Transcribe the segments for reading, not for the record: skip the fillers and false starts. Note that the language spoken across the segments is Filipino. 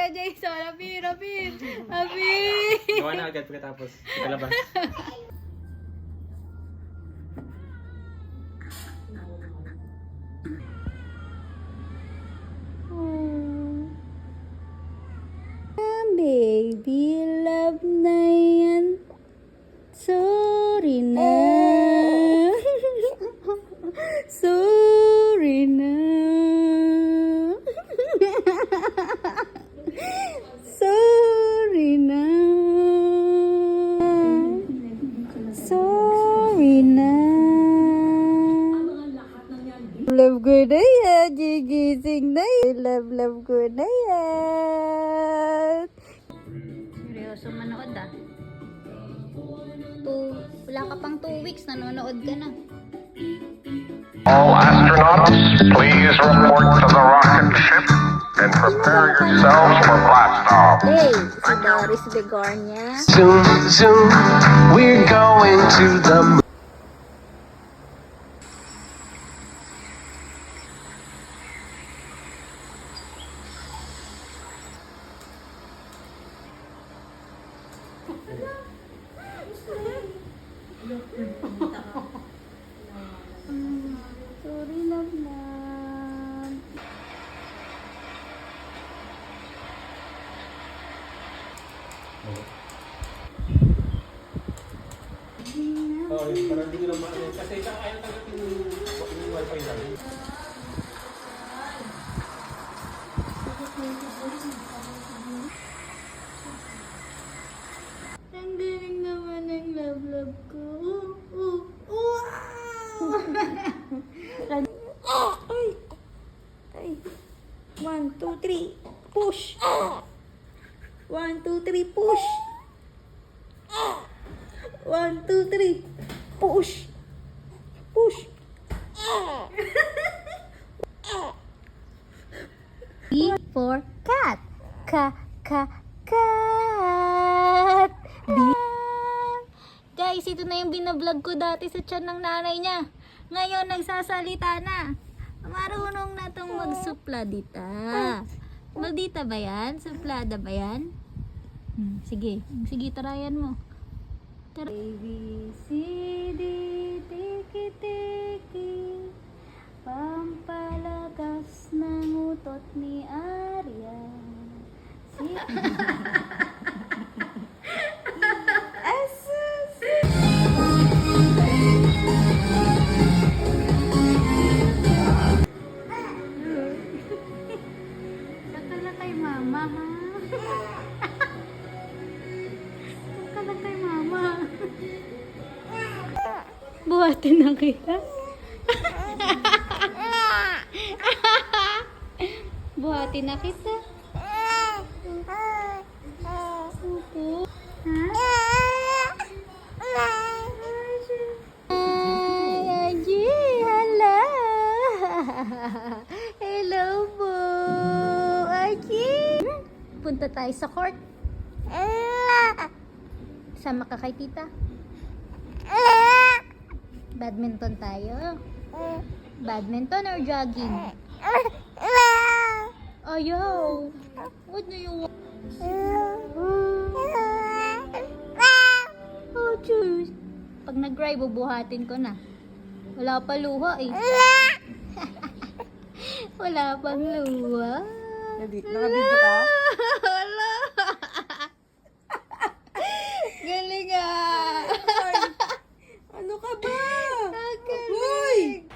Kuya Jason. Happy. Gawa na agad pagkatapos. Ikalabas. Baby love na yan. Sorry na. Sorry na. Sorry na. Sorry na. Love ko na yan. Gigising na yan. Love ko na yan. Seryoso manood ah. Wala ka pang 2 weeks, nanonood ka na. All astronauts, please report to the rocket ship and prepare yourselves for blast off. Hey, si Doris Begornia. Zoom, zoom, we're going to the moon. Sorry, love na. Oo, parang hindi ko naman. Kasi ayaw tanggapin yung wifi namin. Ang galing naman ng love ko. Ay! Ay! 1, 2, 3. Push! 1, 2, 3. Push! 1, 2, 3. Push! Push! B for cat. Cat. B. Guys, ito na yung binablog ko dati sa tiyan ng nanay niya. Ngayon, nagsasalita na. Marunong na itong magsupladita. Maldita ba yan? Suplada ba yan? Sige, tarayan mo. A, B, C, D, tiki-tiki. Pampalakas ng utot ni Arya. Asus! Saka na kay mama, ha? Saka na kay mama. Buhatin na kita. Buhatin na kita. Opo. Ay, Angie, hello. Hello po. Angie. Punta tayo sa court. Sama ka kay tita. Badminton tayo. Badminton or jogging? Ayaw. What do you want? Oh, choose. Pag nag-cry, bubuhatin ko na. Wala pa luha eh. Wala pang luha. Nakabidyo ka? Wala. Galing ah. Ano ka ba? Ang galing.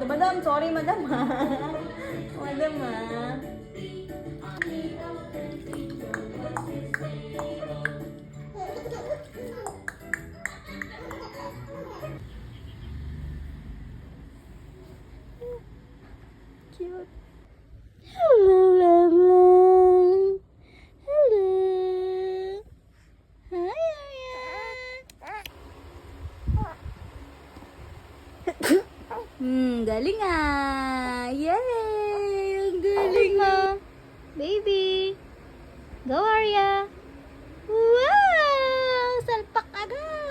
Madam, sorry madam ha. Madam ha. Cute. Hello, love. Hello. Hi, Arian. Galing ah. Yay! Ang galing ah. Baby. Go, Arya. Wow! Salpak agad.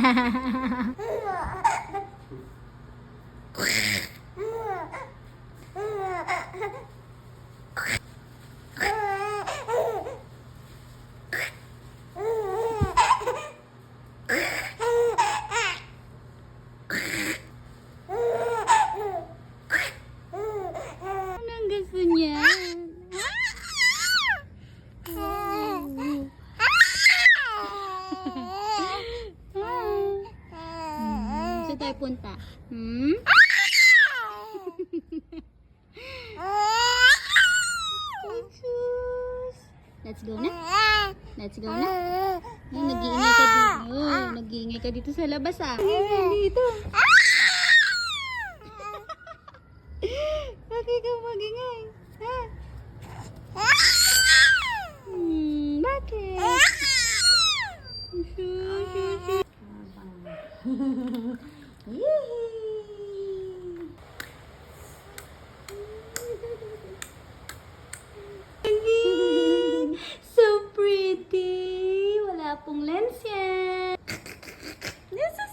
Anong gusto niya? Saan tayo punta? Hmm? Sus. Let's go na. Let's go na. Ay, nag-iingay ka dito. Nag-iingay ka dito sa labas ah. Dito. Bakit ka mag-ingay? Ha? Bakit? So pretty. Wala pong lens yan. Jesus.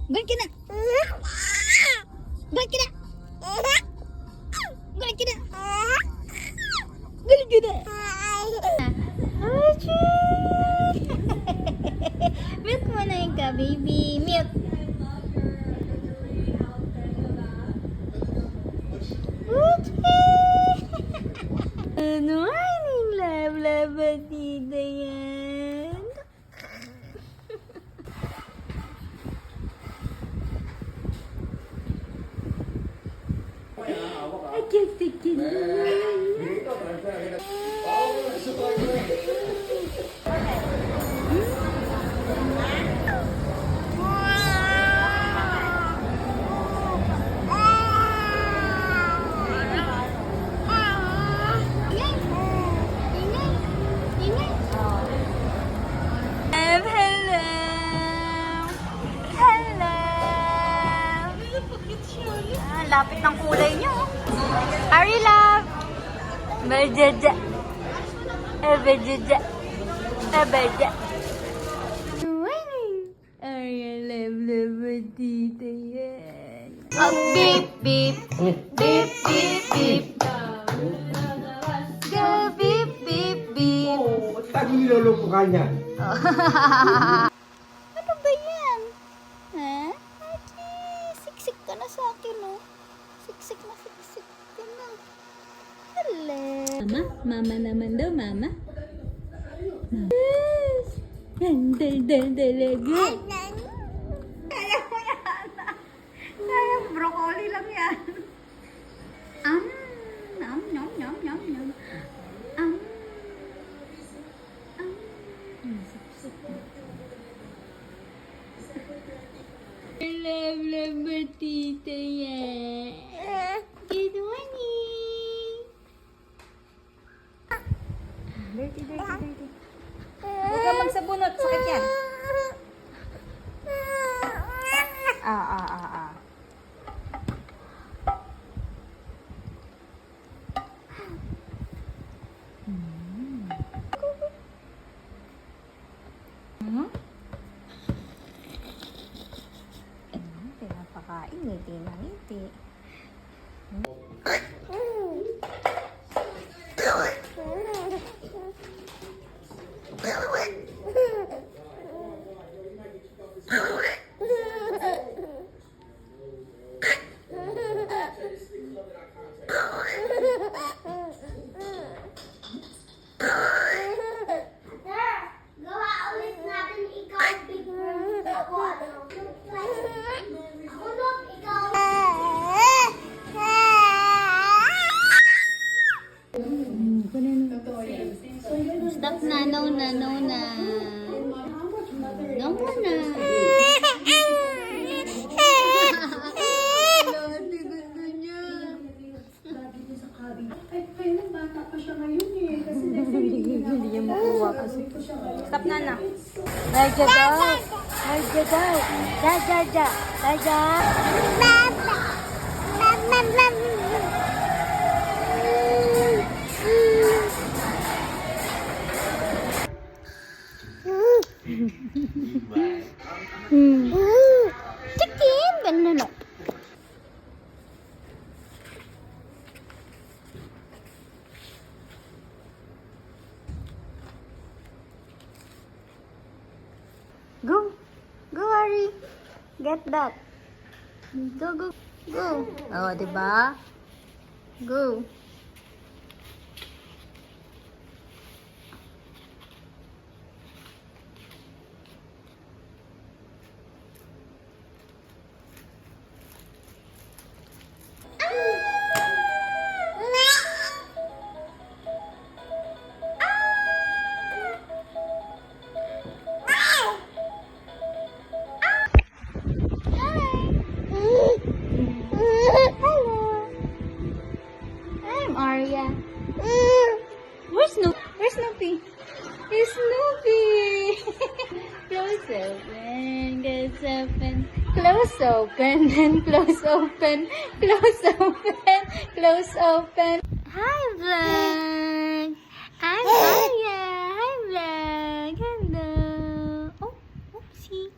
Balik ka na. Balik ka na. Balik ka na. Balik ka na. Mute mo na yung ka, baby. Mute. Ano ang love batida yan? I can't take it. Lapit ng kulay niyo. Ari love. Berjaja. Berjaja. Berjaja. Ari love tita yan. Beep beep. Beep beep beep. Go beep beep beep. Ba't niloloko ka niya? Ano ba yan? Ha? Ate, siksik ka na sa akin, oh. Siksik ka na. Hello. Mama naman daw, mama. Yes. Talaga. Kaya mo yan. Kaya broccoli lang yan. Nom, nom, nom, nom, nom. Love batita yan. Good morning. Dirty. Huwag ka magsabunot. Sakit yan. Pinapakain, ngiti na ngiti. Gawa ulit natin ikaw, Big Bird. Ako, ano? Ako, ikaw. Nona. Nona. Hindi niya makuha kasi. Stop na na. Raja daw. Raja daw. Raja, Raja. Raja. Chicken, banana. Go. Go, Ari. Get that. Go, go, go. Oh, diba? Go. Hello. I'm Arya. Where's Snoopy? Where's Snoopy? It's Snoopy. Close open, close open, close open, and close open, close open, close open. Hi, vlog. I'm Arya. Hi, vlog. Hello. Oh, oopsie.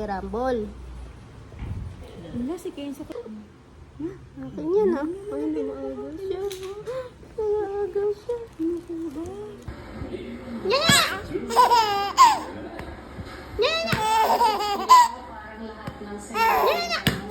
Rambol. Wala si Kenzo. Akin yan ah. Ay, namaagaw siya. Namaagaw siya. Nyanya! Nyanya! Nyanya!